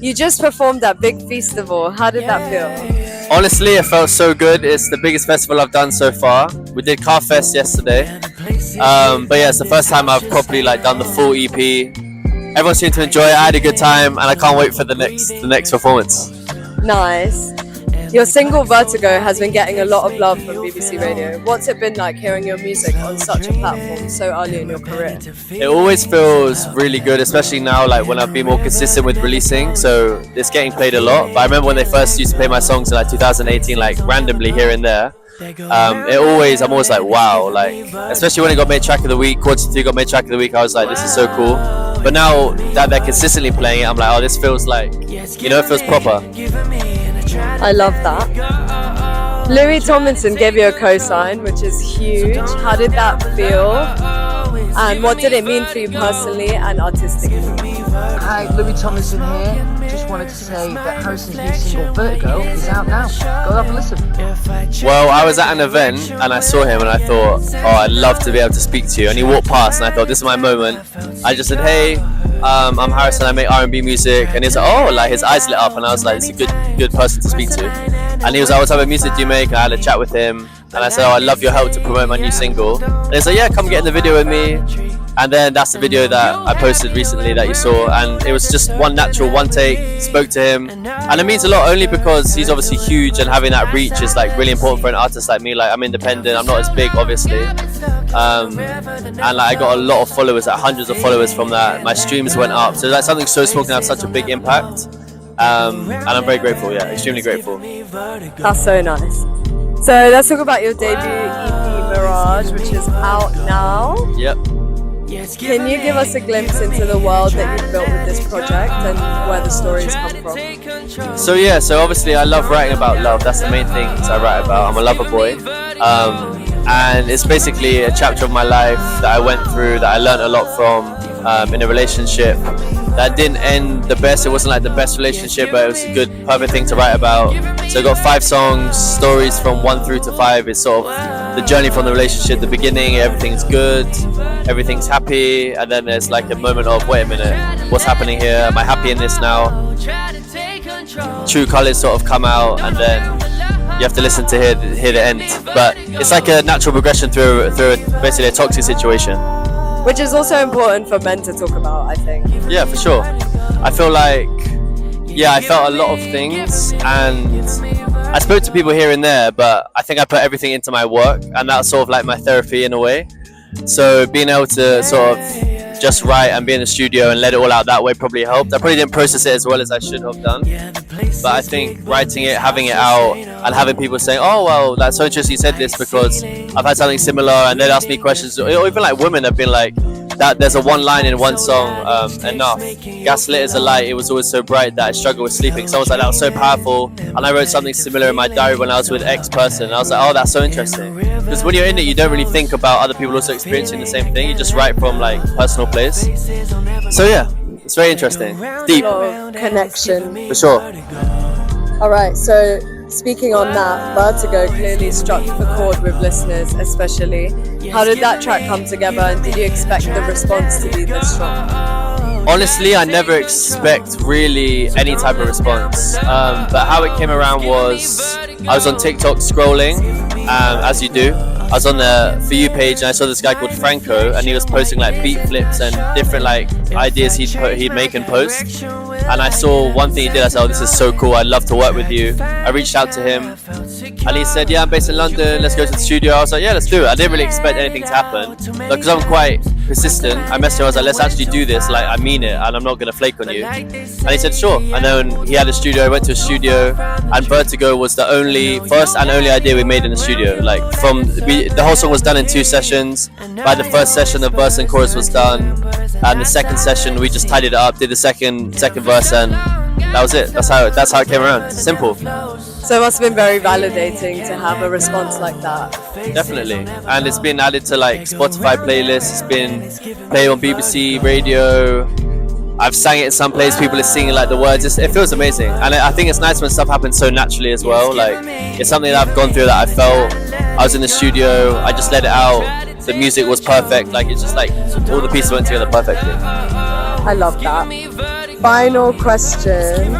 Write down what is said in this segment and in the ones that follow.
You just performed at Big Festival. How did that feel? Honestly, it felt so good. It's the biggest festival I've done so far. We did Car Fest yesterday, but yeah, it's the first time I've properly done the full EP. Everyone seemed to enjoy it. I had a good time, and I can't wait for the next performance. Nice. Your single Vertigo has been getting a lot of love from BBC Radio. What's it been like hearing your music on such a platform so early in your career? It always feels really good, especially now when I've been more consistent with releasing, so it's getting played a lot. But I remember when they first used to play my songs in 2018, randomly here and there. I'm always like, wow, especially when it got made track of the week, Quarter 2 got made track of the week, I was like, this is so cool. But now that they're consistently playing it, I'm like, oh, this feels it feels proper. I love that. Louis Tomlinson gave you a cosign, which is huge. How did that feel? And what did it mean for you personally and artistically? Hi, Louis Tomlinson here. Just wanted to say that Harrison's new single Vertigo is out now. Go have a listen. Well, I was at an event and I saw him and I thought, oh, I'd love to be able to speak to you. And he walked past and I thought, this is my moment. I just said, hey, I'm Harrison, I make R&B music. And he's like, oh, his eyes lit up and I was like, it's a good person to speak to. And he was like, what type of music do you make? And I had a chat with him and I said, oh, I'd love your help to promote my new single. And he's like, yeah, come get in the video with me. And then that's the video that I posted recently that you saw, and it was just one take, spoke to him, and it means a lot only because he's obviously huge and having that reach is really important for an artist like me. I'm independent, I'm not as big obviously, and I got a lot of followers, hundreds of followers from that. My streams went up, so something so small can have such a big impact, and I'm very grateful, extremely grateful. That's so nice. So let's talk about your debut EP Mirage, which is out now. Yep. Can you give us a glimpse into the world that you've built with this project and where the stories come from? So obviously I love writing about love. That's the main things I write about. I'm a lover boy. And it's basically a chapter of my life that I went through, that I learned a lot from in a relationship that didn't end the best. It wasn't the best relationship, but it was a good, perfect thing to write about. So I got 5 songs, stories from 1 through to 5. It's sort of the journey from the relationship, the beginning, everything's good, everything's happy, and then there's a moment of, wait a minute, what's happening here? Am I happy in this now? True colours sort of come out, and then you have to listen to hear the end. But it's a natural progression through basically a toxic situation. Which is also important for men to talk about, I think. Yeah, for sure. I feel I felt a lot of things, and I spoke to people here and there, but I think I put everything into my work, and that's sort of my therapy in a way. So being able to sort of just write and be in the studio and let it all out that way probably helped. I probably didn't process it as well as I should have done, but I think writing it, having it out, and having people saying, oh, well, that's so interesting you said this because I've had something similar, and they'd ask me questions, or even women have been that there's a one line in one song, enough. Gaslit is a light, it was always so bright that I struggled with sleeping. Someone was like, that was so powerful. And I wrote something similar in my diary when I was with X person. And I was like, oh, that's so interesting. Because when you're in it, you don't really think about other people also experiencing the same thing. You just write from personal place. So yeah, it's very interesting. Deep. Connection. For sure. Alright, so speaking on that, Vertigo clearly struck the chord with listeners especially. How did that track come together, and did you expect the response to be this strong? Honestly, I never expect really any type of response, but how it came around was I was on TikTok scrolling, as you do. I was on the For You page and I saw this guy called Franco, and he was posting beat flips and different ideas he'd make and post. And I saw one thing he did. I said, oh, this is so cool, I'd love to work with you. I reached out to him and he said, yeah, I'm based in London, let's go to the studio. I was like, yeah, let's do it. I didn't really expect anything to happen because I'm quite persistent. I messaged him, I was like, let's actually do this, I mean it, and I'm not going to flake on you. And he said, sure. And then he had a studio, I went to a studio, and Vertigo was the first and only idea we made in the studio. The whole song was done in 2 sessions. By the first session, the verse and chorus was done, and the second session we just tidied it up, did the second verse, and that was it. That's how it came around. Simple. So it must have been very validating to have a response like that. Definitely. And it's been added to Spotify playlists, it's been played on BBC radio. I've sang it in some places, people are singing the words. It feels amazing, and I think it's nice when stuff happens so naturally as well. It's something that I've gone through, that I felt. I was in the studio, I just let it out, the music was perfect, it's just all the pieces went together perfectly. I love that. final question.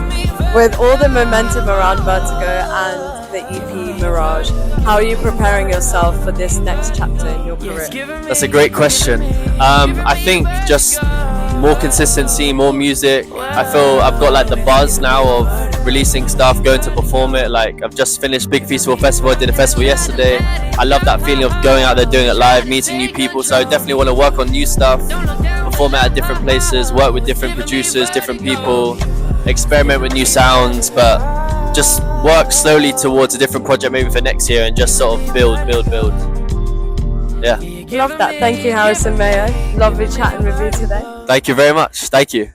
With all the momentum around Vertigo and the EP Mirage, how are you preparing yourself for this next chapter in your career? That's a great question. I think just more consistency, more music. I feel I've got like the buzz now of releasing stuff, going to perform it. Like I've just finished Big Festival. I did a festival yesterday. I love that feeling of going out there, doing it live, meeting new people. So I definitely want to work on new stuff, perform it at different places, work with different producers, different people, experiment with new sounds, but just work slowly towards a different project maybe for next year and just sort of build. Yeah. Love that. Thank you, Harrison Mayo. Lovely chatting with you today. Thank you very much. Thank you.